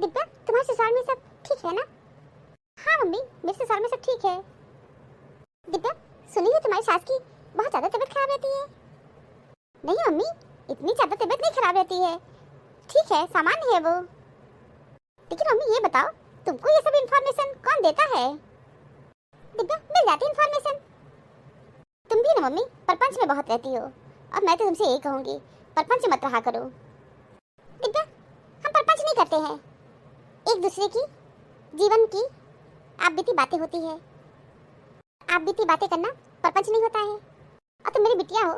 दिव्या, तुम्हारे ससुराल में सब ठीक है ना? हाँ मम्मी, मेरे ससुराल में सब ठीक है। दिव्या, सुनी है तुम्हारी सास की बहुत ज़्यादा तबीयत खराब रहती है। नहीं मम्मी, इतनी ज़्यादा तबीयत नहीं खराब रहती है, ठीक है, सामान्य है वो। लेकिन मम्मी ये बताओ, तुमको ये सब इन्फॉर्मेशन कौन देता है? दिव्या, मिल जाती इन्फॉर्मेशन। तुम भी ना मम्मी प्रपंच में बहुत रहती हो, और मैं तो तुमसे यही कहूँगी, प्रपंच मत रहा करो। दिव्या, हम प्रपंच नहीं करते हैं, एक दूसरे की जीवन की आप बीती बातें होती है। आप बीती बातें करना प्रपंच नहीं होता है। और तुम मेरी बिटिया हो,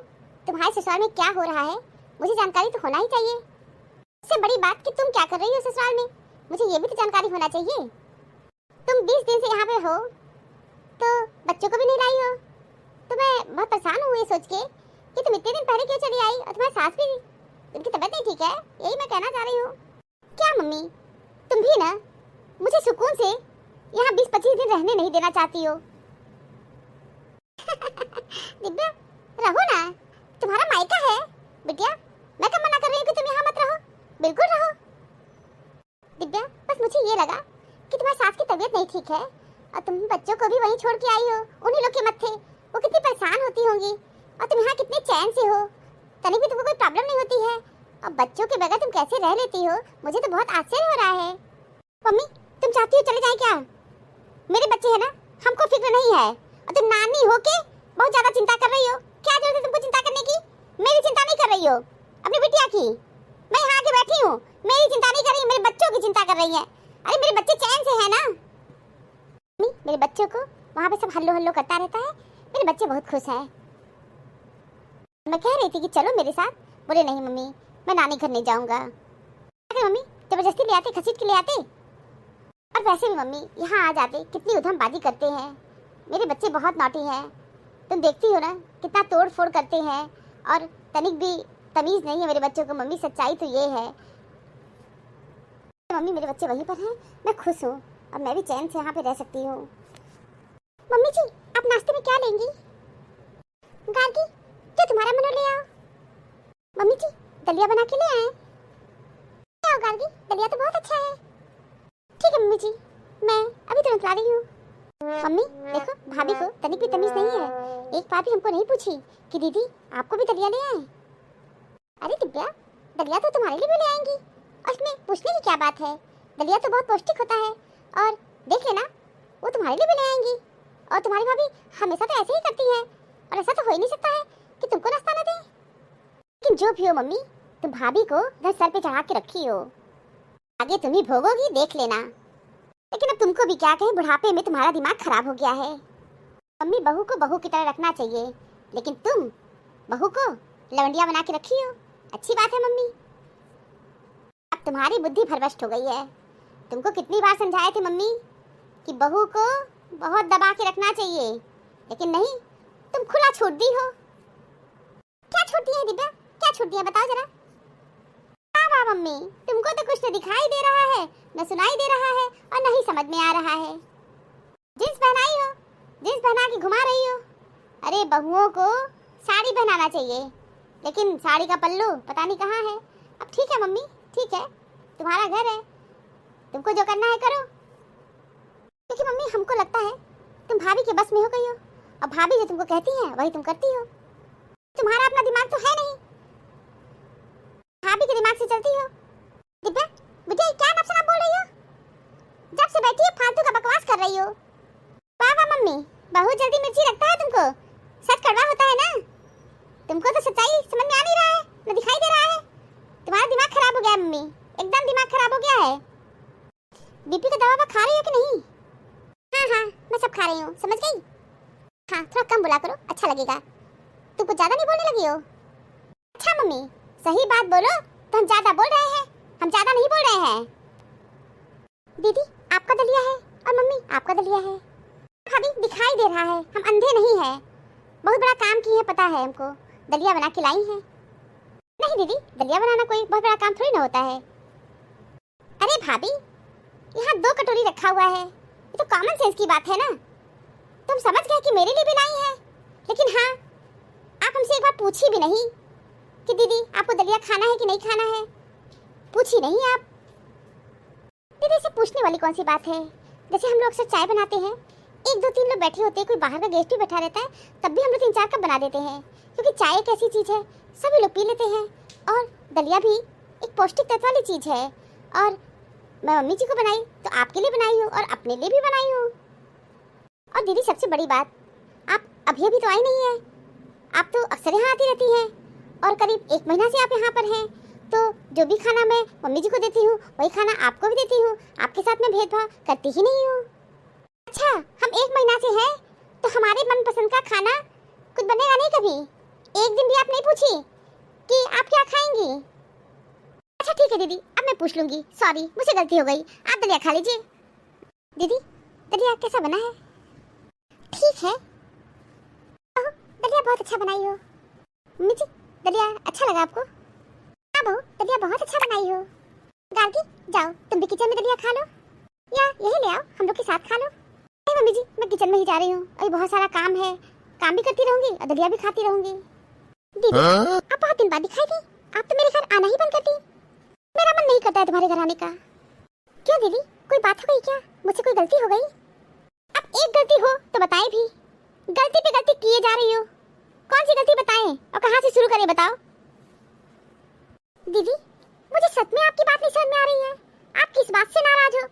तुम्हारे ससुराल में क्या हो रहा है मुझे जानकारी तो होना ही चाहिए। इससे बड़ी बात कि तुम क्या कर रही हो ससुराल में, मुझे ये भी तो जानकारी होना चाहिए। तुम 20 दिन से यहाँ पे हो तो बच्चों को भी नहीं लाई हो, तो मैं बहुत परेशान हूँ ये सोच के कि तुम इतने दिन पहले क्यों चली आई, और तुम्हारी सास भी, उनकी तबीयत नहीं ठीक है, यही मैं कहना चाह रही हूँ। क्या मम्मी, तुम भी ना मुझे सुकून से यहाँ 20-25 दिन रहने नहीं देना चाहती हो? दिव्या, रहो ना, तुम्हारा मायका है बिटिया, मैं कब मना कर रही हूँ कि तुम यहाँ मत रहो, बिल्कुल रहो। दिव्या, बस मुझे ये लगा कि तुम्हारी सास की तबीयत नहीं ठीक है और तुम बच्चों को भी वहीं छोड़ के आई हो, उन्हीं लोग के मत्थे, वो कितनी परेशान होती होंगी, और तुम यहाँ कितने चैन से हो, तनिक भी तुमको कोई प्रॉब्लम नहीं होती है, और बच्चों के बगैर तुम कैसे रह लेती हो, मुझे तो बहुत आश्चर्य हो रहा है। मम्मी, तुम चाहती हो चले जाए क्या? मेरे बच्चे हैं ना, हमको फिक्र नहीं है, और तुम नानी हो के बहुत ज्यादा चिंता कर रही हो। क्या जरूरत है तुमको चिंता करने की? मेरी चिंता नहीं कर रही हो, अपनी बिटिया की। मैं यहाँ आके बैठी हूँ, मेरी चिंता नहीं कर रही, मेरे बच्चों की चिंता कर रही है। अरे मेरे बच्चे चैन से है ना। मेरे बच्चों को वहाँ पे सब हल्लो हल्लो करता रहता है, मेरे बच्चे बहुत खुश हैं। मैं कह रही थी कि चलो मेरे साथ, बोले नहीं मम्मी, मैं नानी घर नहीं जाऊँगा। अरे मम्मी, जबरदस्ती ले आते, घसीट के ले आते, और वैसे भी मम्मी यहाँ आ जाते कितनी उधमबाजी करते हैं, मेरे बच्चे बहुत नॉटी हैं, तुम देखती हो ना कितना तोड़ फोड़ करते हैं, और तनिक भी तमीज़ नहीं है मेरे बच्चों को। मम्मी सच्चाई तो ये है, मम्मी मेरे बच्चे वहीं पर हैं, मैं खुश हूँ, और मैं भी चैन से यहाँ पे रह सकती हूँ। मम्मी जी, आप नाश्ते में क्या लेंगी? गार्गी, जो तुम्हारा मन हो ले आओ। मम्मी जी, दलिया बना के ले आए। आओ गार्गी, दलिया तो बहुत अच्छा है। ठीक है मम्मी जी, मैं अभी तुरंत ला रही हूँ। मम्मी देखो, भाभी को तनिक भी तमीज नहीं है, एक बार भी हमको नहीं पूछी कि दीदी आपको भी दलिया ले आए। अरे दिव्या, दलिया तो तुम्हारे लिए भी ले आएंगी, और इसमें पूछने की क्या बात है, दलिया तो बहुत पौष्टिक होता है, और देख लेना वो तुम्हारे लिए भी ले आएंगी। और तुम्हारी भाभी हमेशा तो ऐसे ही करती है, और ऐसा तो हो ही नहीं सकता है कि तुमको नाश्ता न दे। लेकिन जो भी हो मम्मी, तुम भाभी को इधर सर पे चढ़ा के रखी हो, आगे तुम ही भोगोगी, देख लेना। लेकिन अब तुमको भी क्या कहे, बुढ़ापे में तुम्हारा दिमाग खराब हो गया है। मम्मी बहू को बहू की तरह रखना चाहिए, लेकिन तुम बहू को लवंडिया बना के रखी हो। अच्छी बात है मम्मी, अब तुम्हारी बुद्धि भ्रष्ट हो गई है। तुमको कितनी बार समझाए थे मम्मी कि बहू को बहुत दबा के रखना चाहिए, लेकिन नहीं, तुम खुला छोड़ दी हो। क्या छोड़ दिया है दिव्या, क्या छोड़ दिया बताओ जरा। वाह मम्मी, तुमको तो कुछ तो दिखाई दे रहा है, न सुनाई दे रहा है, और न ही समझ में आ रहा है। जींस पहनाई हो, जींस पहना के घुमा रही हो। अरे बहुओं को साड़ी पहनाना चाहिए, लेकिन साड़ी का पल्लू पता नहीं कहाँ है। अब ठीक है मम्मी, ठीक है, तुम्हारा घर है, तुमको जो करना है करो। क्योंकि मम्मी हमको लगता है तुम भाभी के बस में हो गई हो, और भाभी जो तुमको कहती है वही तुम करती हो। तुम्हारा अपना दिमाग तो है नहीं, भाभी के दिमाग से चलती हो। दिव्या, मुझे क्या नफसना बोल रही हो? जब से बैठी हो फालतू का बकवास कर रही हो। वाह मम्मी, बहुत जल्दी मिर्ची लगता है तुमको, सच कड़वा होता है ना। तुमको तो सच्चाई समझ में आ नहीं रहा है, न दिखाई दे रहा है। तुम्हारा दिमाग खराब हो गया है मम्मी, एकदम दिमाग खराब हो गया है। बीपी का दवा खा रही हो कि नहीं? हाँ, मैं सब खा रही हूँ, समझ गई। हाँ, थोड़ा कम बोला करो, अच्छा लगेगा। तुम कुछ ज्यादा नहीं बोलने लगी हो? अच्छा मम्मी, सही बात बोलो, तो हम ज्यादा बोल रहे हैं, हम ज्यादा नहीं बोल रहे हैं। दीदी आपका दलिया है, और मम्मी आपका दलिया है। भाभी दिखाई दे रहा है, हम अंधे नहीं हैं, बहुत बड़ा काम किए हैं, पता है हमको, दलिया बना के लाई हैं। नहीं दीदी, दलिया बनाना कोई बहुत बड़ा काम थोड़ी ना होता है। अरे भाभी, यहाँ 2 कटोरी रखा हुआ है, ये तो कॉमन सेंस की बात है ना। तुम समझ गए कि मेरे लिए भी लाई है, लेकिन हाँ, आप हमसे एक बार पूछी भी नहीं कि दीदी आपको दलिया खाना है कि नहीं खाना है, पूछी नहीं आप। पूछने वाली कौन सी बात है। जैसे हम लोग अक्सर चाय बनाते हैं, 1 2 3 लोग बैठे होते हैं, कोई बाहर का गेस्ट भी बैठा रहता है, तब भी हम लोग 3 4 कप बना देते हैं, क्योंकि चाय एक ऐसी चीज़ है सभी लोग पी लेते हैं। और दलिया भी एक पौष्टिक तत्व वाली चीज़ है। और मैं मम्मी जी को बनाई तो आपके लिए बनाई हूँ और अपने लिए भी बनाई हूँ। और दीदी सबसे बड़ी बात, आप अभी तो आई नहीं है, आप तो अक्सर यहाँ आती रहती हैं और करीब 1 महीना से आप यहाँ पर हैं। तो जो भी खाना मैं मम्मी जी को देती हूँ वही खाना आपको भी देती हूँ, आपके साथ मैं भेदभाव करती ही नहीं हूँ। अच्छा, हम 1 महीना से हैं तो हमारे मनपसंद का खाना कुछ बनेगा नहीं कभी? एक दिन भी आप नहीं पूछी कि आप क्या खाएंगी? अच्छा ठीक है दीदी, अब मैं पूछ लूंगी, सॉरी मुझसे गलती हो गई, आप दलिया खा लीजिए। दीदी दलिया कैसा बना है? ठीक है। बहू दलिया बहुत अच्छा बनाई हो। मम्मी जी दलिया अच्छा लगा आपको? हाँ बहू दलिया बहुत अच्छा बनाई हो। गार्गी जाओ तुम भी किचन में दलिया खा लो, या यही ले आओ हम लोग के साथ खा लो। नहीं मम्मी जी मैं किचन में ही जा रही हूँ, अभी बहुत सारा काम है, काम भी करती रहूंगी और दलिया भी खाती रहूंगी। दीदी आप बहुत दिन बाद दिखाई दी, आप तो मेरे घर आना ही बंद कर दी। मेरा मन नहीं करता है तुम्हारे घर आने का। क्यों दीदी कोई बात हो गई क्या? मुझसे कोई गलती हो गई? अब एक गलती हो तो बताएं भी, गलती पे गलती किए जा रही हो, कौन सी गलती बताएं और कहाँ से शुरू करें बताओ। दीदी मुझे सच में आपकी बात नहीं समझ में आ रही है, आप किस बात से नाराज हो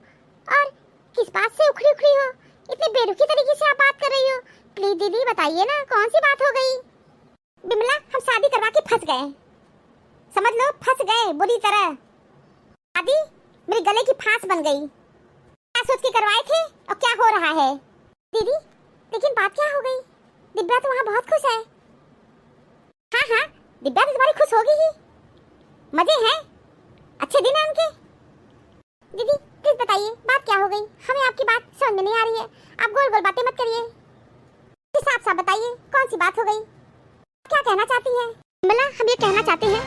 और किस बात से उखड़ी उखड़ी हो, इतने बेरुखी तरीके से आप बात कर रही हो। प्लीज दीदी बताइए ना कौन सी बात हो गई। बिमला हम शादी करवा के फंस गए, समझ लो फंस गए बुरी तरह। शादी मेरे गले की फांस बन गई, क्या सोच के करवाए थे और क्या हो रहा है। दीदी लेकिन बात क्या हो गई? दिव्या तो वहाँ बहुत खुश है। हाँ हाँ दिव्या तो तुम्हारी खुश होगी ही, मजे हैं, अच्छे दिन हैं उनके। दीदी प्लीज बताइए बात क्या हो गई, हमें आपकी बात समझ में नहीं आ रही है, आप गोल गोल बातें मत करिए, साफ साफ बताइए कौन सी बात हो गई, क्या कहना चाहती हैं? बिमला हम ये कहना चाहते हैं,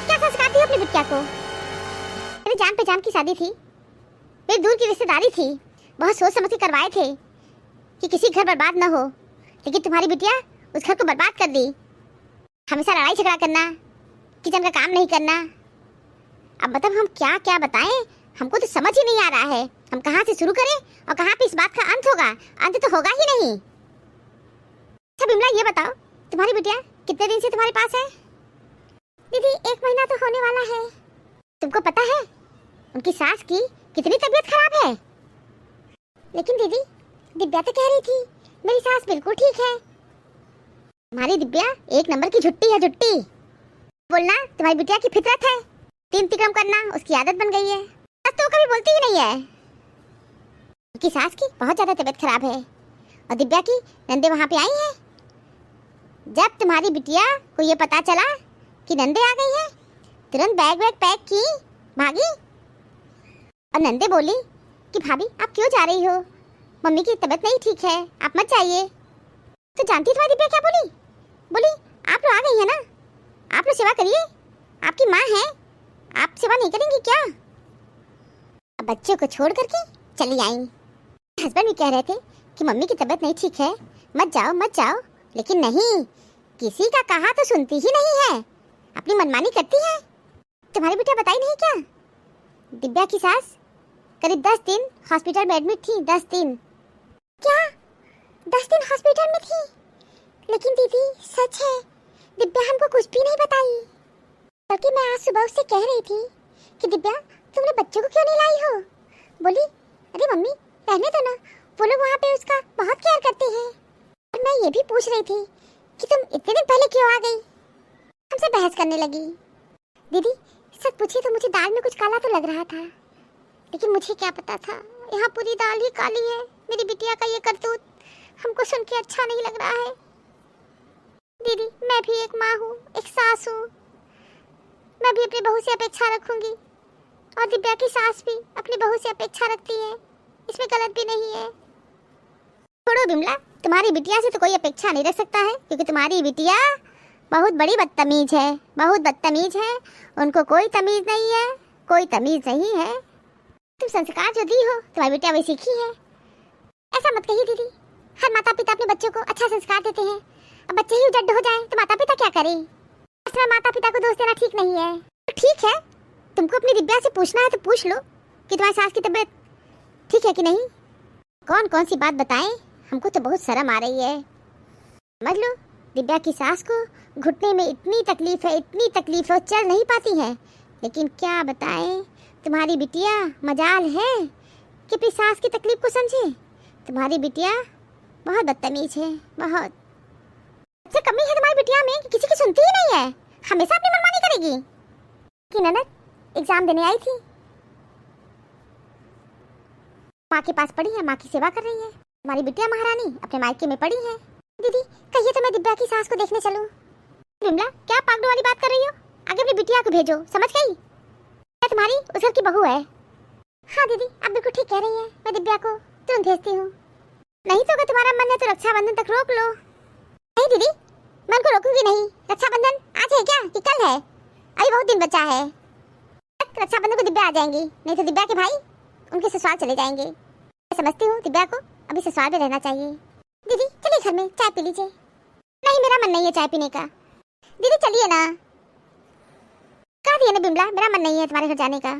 क्या संस्कार दी अपनी बिटिया को? मेरी जान पहचान की शादी थी, मेरी दूर की रिश्तेदारी थी, बहुत सोच समझ के करवाए थे कि किसी घर बर्बाद न हो, लेकिन तुम्हारी बिटिया उस घर को बर्बाद कर दी। हमेशा लड़ाई झगड़ा करना, किचन का काम नहीं करना। अब मतलब हम क्या क्या बताएं, हमको तो समझ ही नहीं आ रहा है, हम कहाँ से शुरू करें और कहाँ पे इस बात का अंत होगा? अंत तो होगा ही नहीं। अच्छा बिमला ये बताओ तुम्हारी बिटिया कितने दिन से तुम्हारे पास है? दीदी 1 महीना तो होने वाला है। तुमको पता है उनकी सास की कितनी तबीयत खराब है? लेकिन दीदी दिव्या तो कह रही थी मेरी सास बिल्कुल ठीक है। तुम्हारी दिव्या 1 नंबर की झुट्टी है, झुट्टी। बोलना तुम्हारी बिटिया की फितरत है, तीन तिक्रम करना उसकी आदत बन गई है, बस तो कभी बोलती ही नहीं है। उनकी सास की बहुत ज्यादा तबीयत खराब है और दिव्या की नंदे वहाँ पे आई है। जब तुम्हारी बिटिया को ये पता चला कि नंदे आ गई है, तुरंत बैग वैग पैक की भागी। और नंदे बोली कि भाभी आप क्यों जा रही हो, मम्मी की तबीयत नहीं ठीक है, आप मत जाइए। तो जानती तुम्हारी दिव्या क्या बोली? बोली आप लोग आ गई है ना, आप लोग सेवा करिए, आपकी माँ है, आप सेवा नहीं करेंगी क्या? अब बच्चों को छोड़ करके चली आई। हस्बैंड भी कह रहे थे कि मम्मी की तबीयत नहीं ठीक है, मत जाओ मत जाओ, लेकिन नहीं, किसी का कहा तो सुनती ही नहीं है, अपनी मनमानी करती है। तुम्हारी बेटा बताई नहीं क्या? दिव्या की सास करीब 10 दिन हॉस्पिटल में एडमिट थी, 10 दिन। क्या 10 दिन हॉस्पिटल में थी? लेकिन दीदी सच है, दिव्या हमको कुछ भी नहीं बताई, बल्कि मैं आज सुबह उससे कह रही थी कि दिव्या तुमने बच्चों को क्यों नहीं लाई हो? बोली अरे मम्मी रहने दो ना, वो लोग वहाँ पे उसका बहुत केयर करते हैं। और मैं ये भी पूछ रही थी कि तुम इतने दिन पहले क्यों आ गई? हमसे बहस करने लगी। दीदी सच पूछी तो मुझे दाल में कुछ काला तो लग रहा था, लेकिन मुझे क्या पता था यहाँ पूरी दाल ही काली है। मेरी बिटिया का ये करतूत हमको सुन के अच्छा नहीं लग रहा है। दीदी मैं भी एक माँ हूँ, एक सास हूँ, मैं भी अपनी बहू से अपेक्षा रखूंगी और दिव्या की सास भी अपनी बहू से अपेक्षा रखती है, इसमें गलत भी नहीं है। छोड़ो बिमला, तुम्हारी बिटिया से तो कोई अपेक्षा नहीं रख सकता है, क्योंकि तुम्हारी बिटिया बहुत बड़ी बदतमीज है, बहुत बदतमीज है, उनको कोई तमीज नहीं है, कोई तमीज नहीं है। तुम संस्कार जो दी हो तुम्हारी बिटिया वही सीखी है। ऐसा मत कहिए दीदी, हर माता पिता अपने बच्चों को अच्छा संस्कार देते हैं, अब बच्चे ही उजड़ हो जाए तो माता पिता क्या करें? ऐसा माता पिता को दोष देना ठीक नहीं है। तो ठीक है, तुमको अपनी दिव्या से पूछना है तो पूछ लो कि तुम्हारी सास की तबीयत ठीक है कि नहीं? कौन कौन सी बात बताएं? हमको तो बहुत शर्म आ रही है। समझ लो, दिव्या की सास को घुटने में इतनी तकलीफ है, इतनी तकलीफ है, चल नहीं पाती है। लेकिन क्या बताएं, तुम्हारी बिटिया मजाल है कि अपनी सास की तकलीफ को समझे। तुम्हारी बिटिया बहुत बदतमीज है, बहुत। सबसे कमी है तुम्हारी बिटिया में कि किसी की सुनती ही नहीं है, हमेशा अपनी मनमानी करेगी। कि ननद एग्जाम देने आई थी, माँ के पास पड़ी है, माँ की सेवा कर रही है। हमारी बिटिया महारानी अपने मायके में पड़ी है। दीदी कहिए तो मैं दिव्या की सास को देखने चलूं। विमला क्या पागल वाली बात कर रही हो? आगे अपनी बिटिया को भेजो, समझ गई? मैं तुम्हारी उस घर की बहू है। हाँ दीदी आप बिल्कुल ठीक कह रही हैं, मैं दिव्या को तुरंत भेजती हूँ। नहीं तो अगर तुम्हारा मन है तो रक्षाबंधन तक रोक लो। नहीं दीदी मैं उनको रोकूंगी नहीं। रक्षाबंधन आज है क्या कि कल है? अभी बहुत दिन बचा है। रक्षाबंधन को दिव्या आ जाएंगी, नहीं तो दिव्या के भाई उनके ससुराल चले जाएंगे। मैं समझती हूँ दिव्या को अभी ससुराल में रहना चाहिए। दीदी चलिए घर में चाय पी लीजिए। नहीं मेरा मन नहीं है चाय पीने का। दीदी चलिए ना। कह दिए ना बिमला, मेरा मन नहीं है तुम्हारे घर जाने का।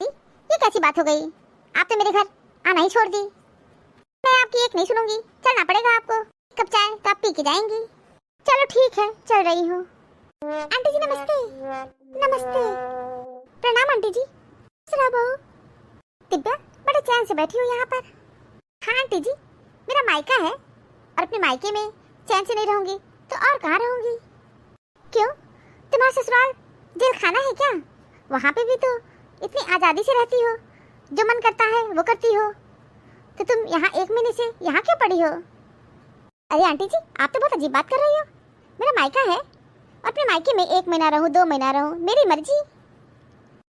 ये कैसी बात हो गई? आप तो मेरे घर आना ही छोड़ दी। मैं आपकी एक नहीं सुनूंगी, चलना पड़ेगा आपको। कब चाय तो आप पी के जाएंगी। चलो ठीक है चल रही हूँ। आंटी जी नमस्ते। नमस्ते। प्रणाम आंटी जी। बहू दिव्या बड़े चैन से बैठी हूँ यहाँ पर। हाँ आंटी जी मेरा मायका है और अपने मायके में चैन से नहीं रहूंगी तो और कहाँ रहूंगी? क्यों तुम्हारा ससुराल जेल खाना है क्या? वहाँ पे भी तो इतनी आज़ादी से रहती हो, जो मन करता है वो करती हो। तो तुम यहाँ 1 महीने से यहाँ क्यों पड़ी हो? अरे आंटी जी आप तो बहुत अजीब बात कर रही हो। मेरा मायका है और अपने मायके में 1 महीना रहूँ 2 महीना रहूँ, मेरी मर्जी।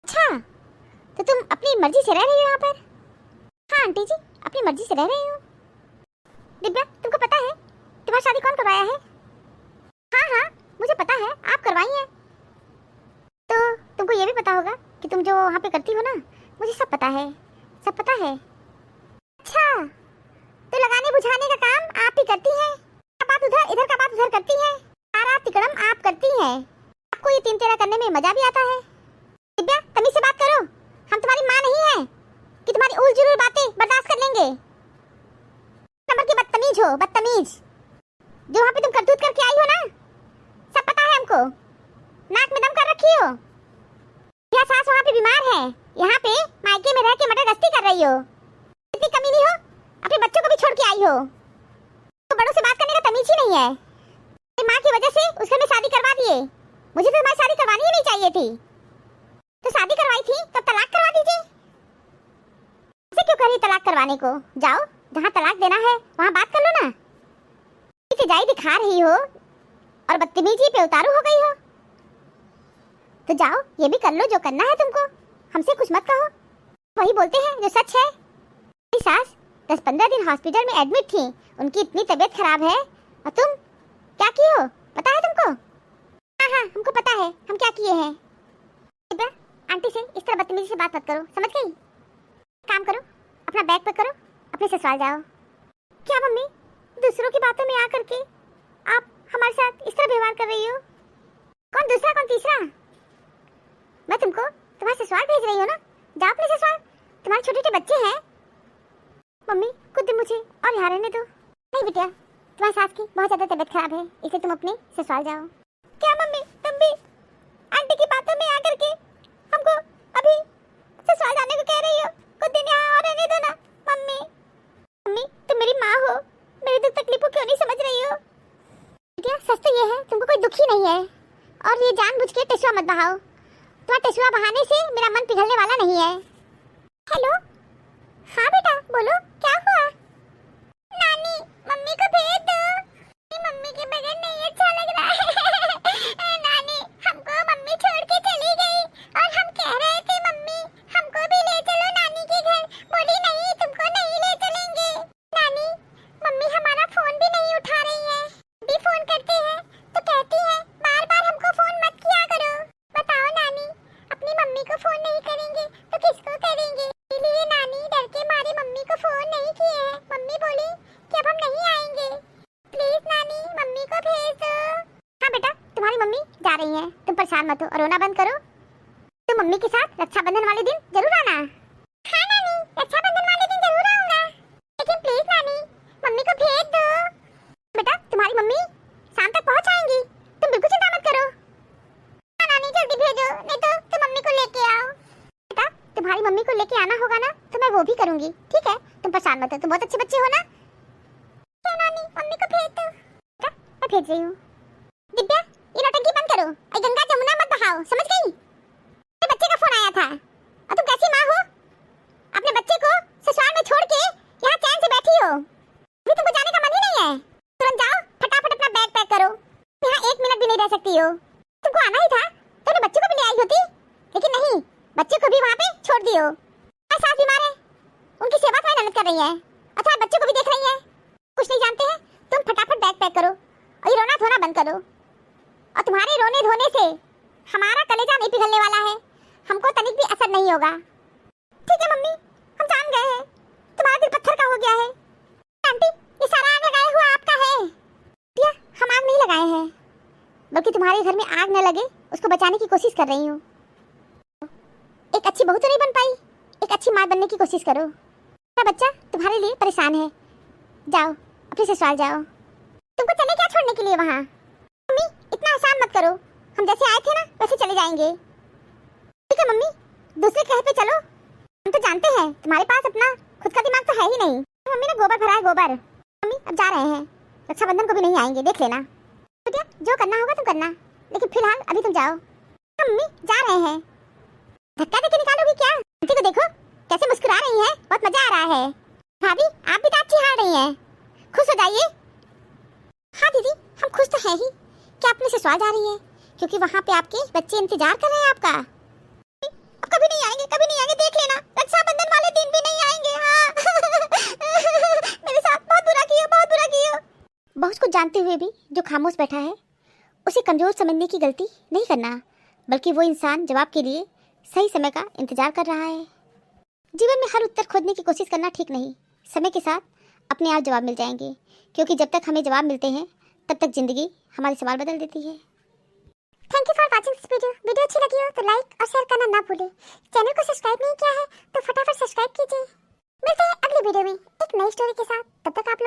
अच्छा तो तुम अपनी मर्जी से रह रही हो यहाँ पर? हाँ आंटी जी अपनी मर्जी से रह रही हूँ। दिव्या तुमको पता है तुम्हारी शादी कौन करवाया है? हाँ हाँ मुझे पता है, आप करवाई हैं। तो तुमको ये भी पता होगा कि तुम जो वहाँ पे करती हो ना, मुझे सब पता है, सब पता है। अच्छा तो लगाने बुझाने का काम आप ही करती हैं? बात उधर इधर का बात उधर करती हैं, सारा तिकड़म आप करती हैं। आपको ये 3 तेरा करने में मजा भी आता है। दिव्या तमीज से बात करो, हम तुम्हारी माँ नहीं है कि तुम्हारी उल जुलूल बातें बर्दाश्त कर लेंगे। नंबर की बदतमीज हो, बदतमीज। जो वहाँ पे तुम करतूत करके आई हो ना, सब पता है हमको। नाक में दम कर रखी हो। यह सास वहाँ पे बीमार है, यहाँ पे मायके में रह के मटर गश्ती कर रही हो। इतनी कमी नहीं हो, अपने बच्चों को भी छोड़ के आई हो। तो बड़ों से बात करने का तमीज ही नहीं है। माँ की वजह से उस घर में शादी करवा दिए। मुझे तो तुम्हारी शादी करवानी ही नहीं चाहिए थी। तो शादी करवाई थी तब तलाक करवा दीजिए। ऐसे क्यों करी तलाक करवाने को? जाओ जहाँ तलाक देना है वहाँ बात कर लो ना। जाई दिखा रही हो और बदतमीजी पे उतारू हो गई हो, तो जाओ ये भी कर लो जो करना है तुमको। हमसे कुछ मत कहो, वही बोलते हैं जो सच है। मेरी सास 10-15 दिन हॉस्पिटल में एडमिट थी, उनकी इतनी तबीयत खराब है और तुम क्या किए हो पता है तुमको? हाँ हाँ हमको पता है हम क्या किए हैं। आंटी से इस तरह बदतमीजी से बात मत करो, समझ गई? काम करो, अपना बैग पैक करो, अपने ससुराल जाओ। क्या मम्मी दूसरों की बातों में आकर के आप हमारे साथ इस तरह व्यवहार कर रही हो? कौन दूसरा कौन तीसरा? मैं तुमको तुम्हारे ससुराल भेज रही हूँ ना, जाओ अपने ससुराल, तुम्हारे छोटे छोटे बच्चे हैं। मम्मी कुछ दिन मुझे और यहाँ रहने दो। नहीं बेटा तुम्हारी सास की बहुत ज्यादा तबीयत खराब है, इसलिए तुम अपने ससुराल जाओ। क्या मम्मी तुम भी आंटी की बातों में आकर के हमको अभी ससुराल जाने को कह रही हो? कुछ दिन यहाँ और रहने दो ना मम्मी। मम्मी तुम मेरी माँ हो, मेरी दुख तकलीफों क्यों नहीं समझ रही हो? क्या सच तो ये है तुमको कोई दुख ही नहीं है, और ये जानबूझ के टेसुआ मत बहाओ। तुम्हारा टेसुआ बहाने से मेरा मन पिघलने वाला नहीं है। हेलो हाँ बेटा बोलो क्या हुआ? नानी मम्मी को भेज दो, मम्मी के बगैर नहीं अच्छा लग रहा है। नानी हमको मम्मी छोड़ के चली गई और हम कह रहे थे मम्मी हमको भी ले चलो नानी के घर, बोली नहीं तुमको नहीं ले चलेंगे। नानी मम्मी हमारा फोन भी नहीं उठा रही है, भी फोन करते हैं तो कहती है बार बार हमको फोन मत किया करो। बताओ नानी अपनी मम्मी को फोन नहीं करेंगे तो किसको करेंगे? इसलिए नानी डर के मारे मम्मी को फोन नहीं किए हैं। मम्मी बोली कि अब हम नहीं आएंगे, प्लीज नानी मम्मी को भेज दो। हाँ बेटा तुम्हारी मम्मी जा रही है, तुम परेशान मत हो और रोना बंद करो। तुम मम्मी के साथ रक्षाबंधन वाले दिन जरूर आना। हाँ नानी रक्षाबंधन वाले दिन लेके आना होगा ना तो मैं वो भी करूंगी, ठीक है? तुम परेशान मत हो, तुम बहुत अच्छे बच्चे हो ना। क्या नानी, मम्मी को भेज दो। मैं भेज रही हूँ। दिव्या, ये नौटंकी बंद करो और गंगा जमुना मत बहाओ, समझ गई? मेरे बच्चे का फोन आया था और तुम कैसी माँ हो? अपने बच्चे को ससुराल में छोड़ के यहाँ चैन से बैठी हो। अभी तुमको जाने का मन ही नहीं है? तुरंत जाओ, फटाफट अपना बैग पैक करो। यहाँ 1 मिनट भी नहीं रह सकती हो। तुमको आना ही था तो अपने बच्चे को भी ले आई होती, लेकिन नहीं, बच्चे को भी वहाँ पे छोड़ दियो। सास बीमार है, उनकी सेवा तुम्हारी ननद कर रही है और तुम्हारे बच्चे को भी देख रही है। कुछ नहीं जानते हैं? तुम फटाफट बैग पैक करो और ये रोना धोना बंद करो। और तुम्हारे रोने धोने से हमारा कलेजा नहीं पिघलने वाला है, हमको तनिक भी असर नहीं होगा। ठीक है मम्मी, हम जान गए हैं, तुम्हारा दिल पत्थर का हो गया है। आंटी, ये सारा आग लगाया हुआ आपका है। दिया, हम आग नहीं लगाए हैं, बल्कि तुम्हारे घर में आग न लगे उसको बचाने की कोशिश कर रही हूँ। एक अच्छी बहू तो नहीं बन पाई, एक अच्छी माँ बनने की कोशिश करो। मेरा बच्चा तुम्हारे लिए परेशान है, जाओ अपने ससुराल जाओ। तुमको चले क्या छोड़ने के लिए वहाँ? मम्मी, इतना आसान मत करो, हम जैसे आए थे ना वैसे चले जाएंगे। ठीक है मम्मी, दूसरे कहे पे चलो। हम तो जानते हैं तुम्हारे पास अपना खुद का दिमाग तो है ही नहीं। मम्मी ने गोबर भरा है, गोबर। मम्मी अब जा रहे हैं, रक्षाबंधन को भी नहीं आएंगे, देख लेना। बेटिया, जो करना होगा तुम करना, लेकिन फिलहाल अभी तुम जाओ। मम्मी जा रहे हैं। धक्का देके निकालोगी क्या? आंटी को देखो कैसे मुस्कुरा रही है, बहुत मजा आ रहा है। भाभी, आप भी तो अच्छी हार रही हैं, खुश हो जाइए। हाँ दीदी, हम खुश तो हैं ही कि आप अपने ससुराल जा रही हैं, क्योंकि वहाँ पे आपके बच्चे इंतजार कर रहे हैं आपका। अब कभी नहीं आएंगे, कभी नहीं आएंगे, देख लेना, रक्षाबंधन वाले दिन भी नहीं आएंगे। हाँ मेरे साथ बहुत बुरा किया, बहुत बुरा किया। बहुत कुछ जानते हुए भी जो खामोश बैठा है, उसे कमजोर समझने की गलती नहीं करना, बल्कि वो इंसान जवाब के लिए सही समय का इंतजार कर रहा है। जीवन में हर उत्तर खोजने की कोशिश करना ठीक नहीं, समय के साथ अपने आप जवाब मिल जाएंगे, क्योंकि जब तक हमें जवाब मिलते हैं तब तक जिंदगी हमारे सवाल बदल देती है। Thank you for watching this video. Video अच्छी लगी हो तो लाइक और शेयर करना ना भूलें। चैनल को सब्सक्राइब नहीं किया है तो फटाफट सब्सक्राइब कीजिए। मिलते हैं अगली वीडियो में एक नई स्टोरी के साथ, तब तक आप